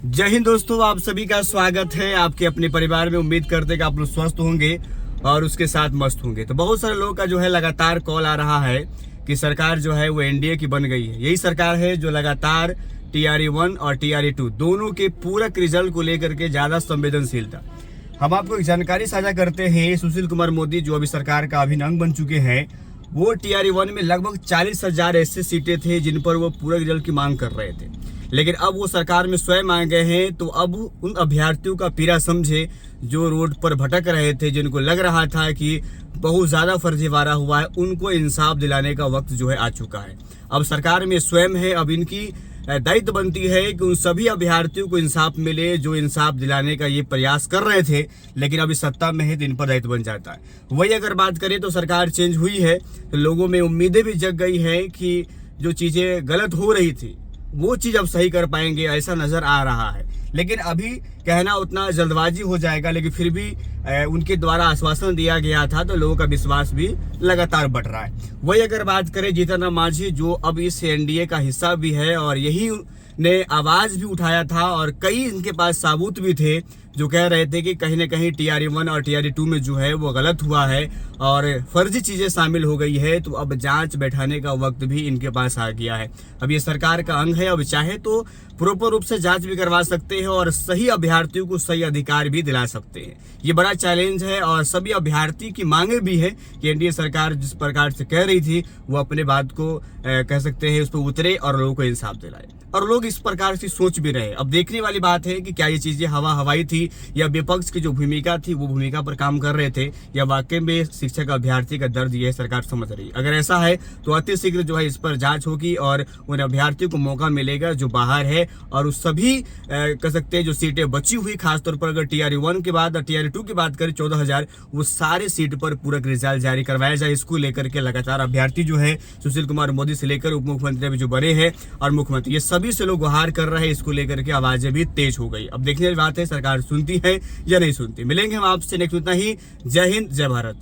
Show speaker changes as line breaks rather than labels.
जय हिंद दोस्तों, आप सभी का स्वागत है आपके अपने परिवार में। उम्मीद करते हैं कि आप लोग स्वस्थ होंगे और उसके साथ मस्त होंगे। तो बहुत सारे लोगों का जो है लगातार कॉल आ रहा है कि सरकार जो है वो एनडीए की बन गई है। यही सरकार है जो लगातार TRE-1 और TRE-2 दोनों के पूरक रिजल्ट को लेकर के ज्यादा संवेदनशील था। हम आपको एक जानकारी साझा करते हैं। सुशील कुमार मोदी जो अभी सरकार का अभिन्न अंग बन चुके हैं, वो TRE-1 में लगभग 40,000 ऐसे सीटें थे जिन पर वो पूरक रिजल्ट की मांग कर रहे थे। लेकिन अब वो सरकार में स्वयं आ गए हैं, तो अब उन अभ्यर्थियों का पीड़ा समझे जो रोड पर भटक रहे थे, जिनको लग रहा था कि बहुत ज़्यादा फर्जीवाड़ा हुआ है, उनको इंसाफ दिलाने का वक्त जो है आ चुका है। अब सरकार में स्वयं है, अब इनकी दायित्व बनती है कि उन सभी अभ्यर्थियों को इंसाफ मिले जो इंसाफ दिलाने का ये प्रयास कर रहे थे, लेकिन अभी सत्ता में है तो इन पर दायित्व बन जाता है। वही अगर बात करें तो सरकार चेंज हुई है तो लोगों में उम्मीदें भी जग गई है कि जो चीज़ें गलत हो रही थी वो चीज़ अब सही कर पाएंगे, ऐसा नज़र आ रहा है। लेकिन अभी कहना उतना जल्दबाजी हो जाएगा, लेकिन फिर भी उनके द्वारा आश्वासन दिया गया था तो लोगों का विश्वास भी लगातार बढ़ रहा है। वही अगर बात करें जीतन राम मांझी जो अब इस एनडीए का हिस्सा भी है, और यही ने आवाज़ भी उठाया था और कई इनके पास सबूत भी थे जो कह रहे थे कि कहीं ना कहीं TRE-1 और TRE-2 में जो है वो गलत हुआ है और फर्जी चीज़ें शामिल हो गई है। तो अब जांच बैठाने का वक्त भी इनके पास आ गया है। अब ये सरकार का अंग है, अब चाहे तो प्रॉपर रूप से जांच भी करवा सकते हैं और सही अभ्यर्थियों को सही अधिकार भी दिला सकते हैं। ये बड़ा चैलेंज है और सभी अभ्यर्थी की मांगे भी है कि एनडीए सरकार जिस प्रकार से कह रही थी वो अपने बात को कह सकते हैं उस पर उतरे और लोगों को इंसाफ दिलाए, और लोग इस प्रकार से सोच भी रहे। अब देखने वाली बात है कि क्या ये चीजें हवा हवाई थी या विपक्ष की जो भूमिका थी वो भूमिका पर काम कर रहे थे, या वाकई में शिक्षक अभ्यर्थी का दर्द ये सरकार समझ रही है। अगर ऐसा है तो अति शीघ्र जो है इस पर जांच होगी और उन अभ्यर्थियों को मौका मिलेगा जो बाहर है, और उस सभी कह सकते हैं जो सीटें बची हुई, खासतौर पर अगर TRE-1 के बाद और TRE-2 की बात करें 14,000, वो सारे सीट पर पूरक रिजल्ट जारी करवाया जाए। इसको लेकर के लगातार अभ्यर्थी जो है सुशील कुमार मोदी से लेकर उप मुख्यमंत्री भी जो बने हैं और मुख्यमंत्री, ये सभी से लोग गुहार कर रहे हैं। इसको लेकर के आवाजें भी तेज हो गई। अब देखने वाली बात है सरकार सुनती है या नहीं सुनती। मिलेंगे हम आपसे नेक्स्ट, उतना ही। जय हिंद, जय भारत।